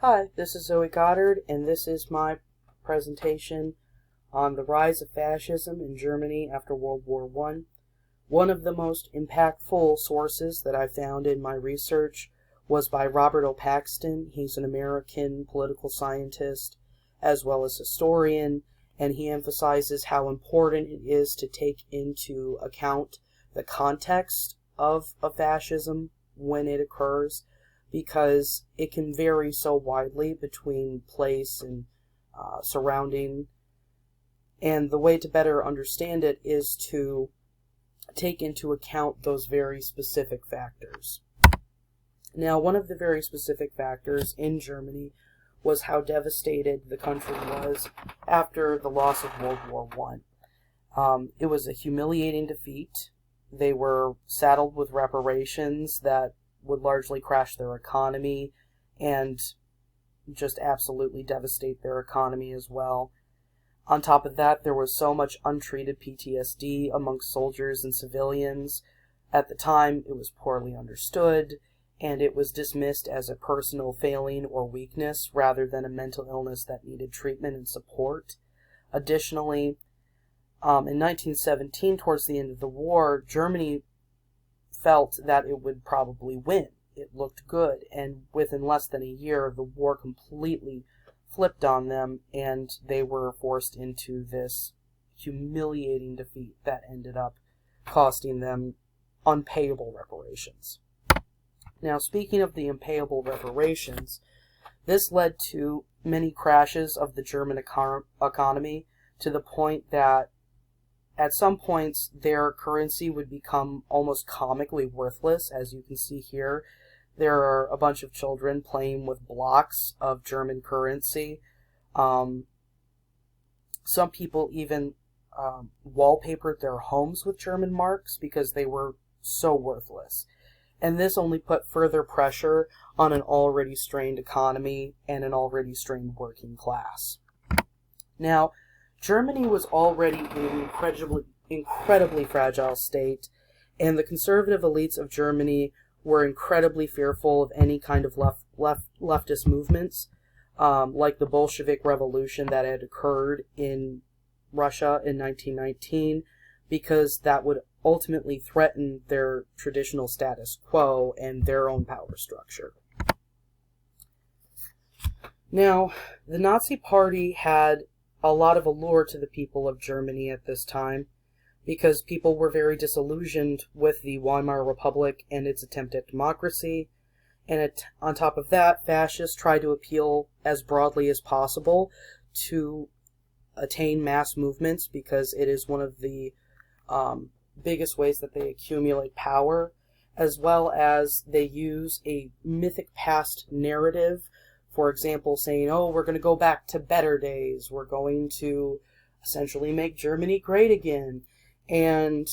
Hi, this is Zoe Goddard, and this is my presentation on the rise of fascism in Germany after World War I. One of the most impactful sources that I found in my research was by Robert O. Paxton. He's an American political scientist as well as historian, and he emphasizes how important it is to take into account the context of fascism when it occurs, because it can vary so widely between place and surrounding. And the way to better understand it is to take into account those very specific factors. Now, one of the very specific factors in Germany was how devastated the country was after the loss of World War I. It was a humiliating defeat. They were saddled with reparations that would largely crash their economy and just absolutely devastate their economy as well. On top of that, there was so much untreated PTSD amongst soldiers and civilians. At the time, it was poorly understood, and it was dismissed as a personal failing or weakness rather than a mental illness that needed treatment and support. Additionally, in 1917, towards the end of the war, Germany felt that it would probably win. It looked good, and within less than a year, the war completely flipped on them, and they were forced into this humiliating defeat that ended up costing them unpayable reparations. Now, speaking of the unpayable reparations, this led to many crashes of the German economy, to the point that at some points their currency would become almost comically worthless. As you can see here, there are a bunch of children playing with blocks of German currency. Some people even wallpapered their homes with German marks because they were so worthless. And this only put further pressure on an already strained economy and an already strained working class. Now, Germany was already in an incredibly fragile state, and the conservative elites of Germany were incredibly fearful of any kind of leftist movements, like the Bolshevik Revolution that had occurred in Russia in 1919, because that would ultimately threaten their traditional status quo and their own power structure. Now, the Nazi Party had a lot of allure to the people of Germany at this time, because people were very disillusioned with the Weimar Republic and its attempt at democracy. And on top of that, fascists tried to appeal as broadly as possible to attain mass movements, because it is one of the biggest ways that they accumulate power, as well as they use a mythic past narrative. For example, saying, oh, we're going to go back to better days. We're going to essentially make Germany great again. And,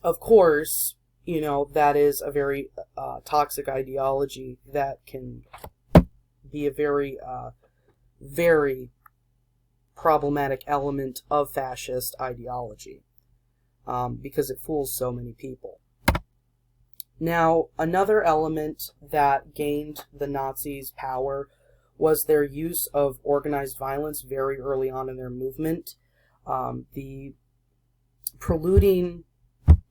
of course, that is a very toxic ideology that can be a very, very problematic element of fascist ideology, because it fools so many people. Now, another element that gained the Nazis power was their use of organized violence very early on in their movement. The preluding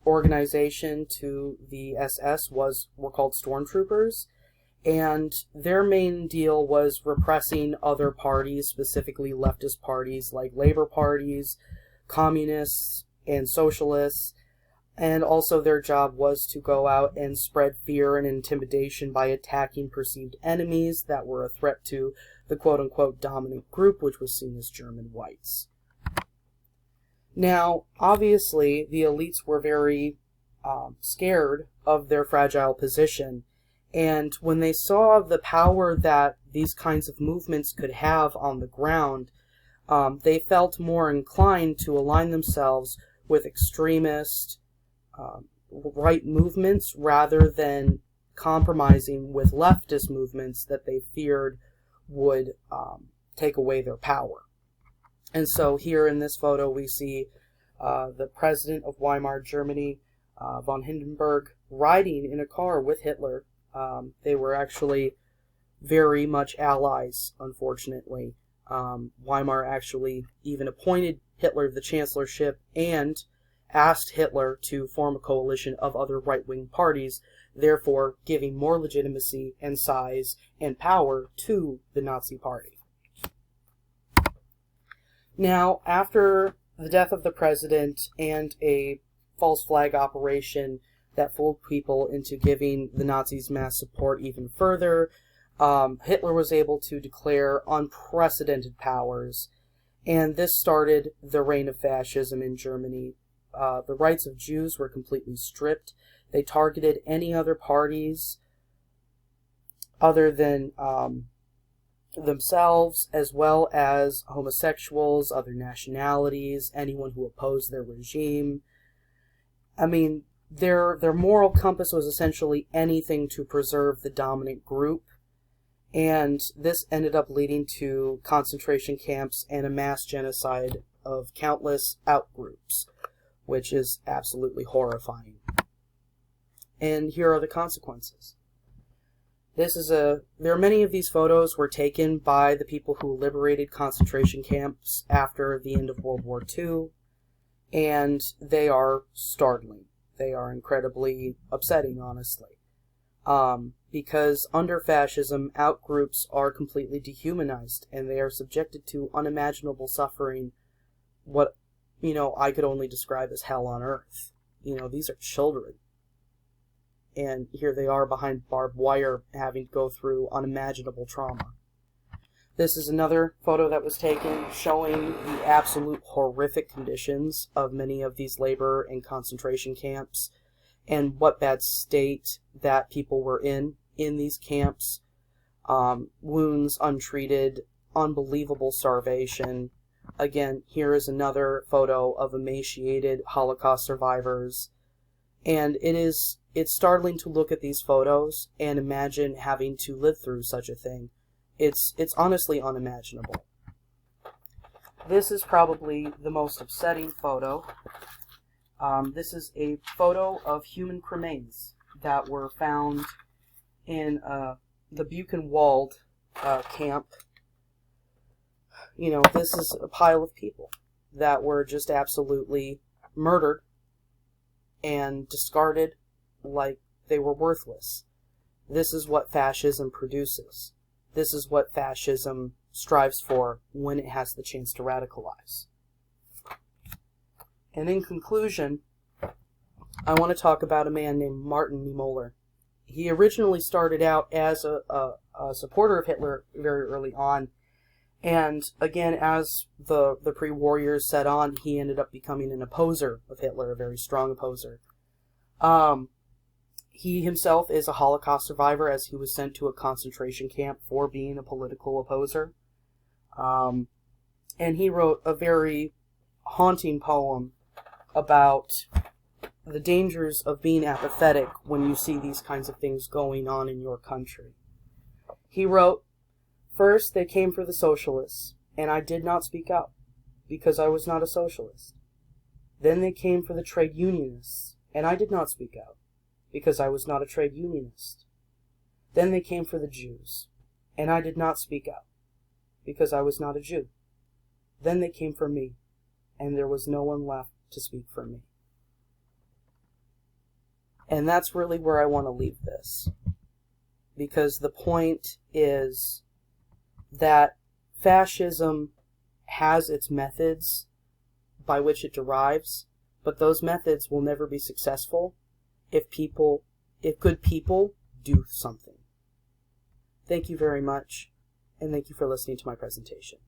organization to the SS were called stormtroopers, and their main deal was repressing other parties, specifically leftist parties like labor parties, communists, and socialists. And also their job was to go out and spread fear and intimidation by attacking perceived enemies that were a threat to the quote-unquote dominant group, which was seen as German whites. Now, obviously, the elites were very scared of their fragile position, and when they saw the power that these kinds of movements could have on the ground, they felt more inclined to align themselves with extremist right movements rather than compromising with leftist movements that they feared would take away their power. And so here in this photo we see the president of Weimar Germany, von Hindenburg, riding in a car with Hitler. They were actually very much allies, unfortunately. Weimar actually even appointed Hitler the chancellorship and asked Hitler to form a coalition of other right-wing parties, therefore giving more legitimacy and size and power to the Nazi Party. Now, after the death of the president and a false flag operation that fooled people into giving the Nazis mass support even further, Hitler was able to declare unprecedented powers, and this started the reign of fascism in Germany. The rights of Jews were completely stripped. They targeted any other parties other than themselves, as well as homosexuals, other nationalities, anyone who opposed their regime. I mean, their moral compass was essentially anything to preserve the dominant group, and this ended up leading to concentration camps and a mass genocide of countless outgroups, which is absolutely horrifying. And here are the consequences. There are many of these photos were taken by the people who liberated concentration camps after the end of World War II, and they are startling. They are incredibly upsetting, honestly. Because under fascism, outgroups are completely dehumanized, and they are subjected to unimaginable suffering, what, I could only describe as hell on earth. These are children. And here they are behind barbed wire having to go through unimaginable trauma. This is another photo that was taken showing the absolute horrific conditions of many of these labor and concentration camps and what bad state that people were in these camps. Wounds untreated, unbelievable starvation. Again, here is another photo of emaciated Holocaust survivors. And it's startling to look at these photos and imagine having to live through such a thing. It's honestly unimaginable. This is probably the most upsetting photo. This is a photo of human cremains that were found in the Buchenwald camp. This is a pile of people that were just absolutely murdered and discarded like they were worthless. This is what fascism produces. This is what fascism strives for when it has the chance to radicalize. And in conclusion, I want to talk about a man named Martin Niemöller. He originally started out as a supporter of Hitler very early on, and again, as the pre-war years set on, he ended up becoming an opposer of Hitler, a very strong opposer. He himself is a Holocaust survivor, as he was sent to a concentration camp for being a political opposer. And he wrote a very haunting poem about the dangers of being apathetic when you see these kinds of things going on in your country. He wrote, "First they came for the socialists, and I did not speak out, because I was not a socialist. Then they came for the trade unionists, and I did not speak out, because I was not a trade unionist. Then they came for the Jews, and I did not speak out, because I was not a Jew. Then they came for me, and there was no one left to speak for me." And that's really where I want to leave this. Because the point is that fascism has its methods by which it derives, but those methods will never be successful if good people do something. Thank you very much, and thank you for listening to my presentation.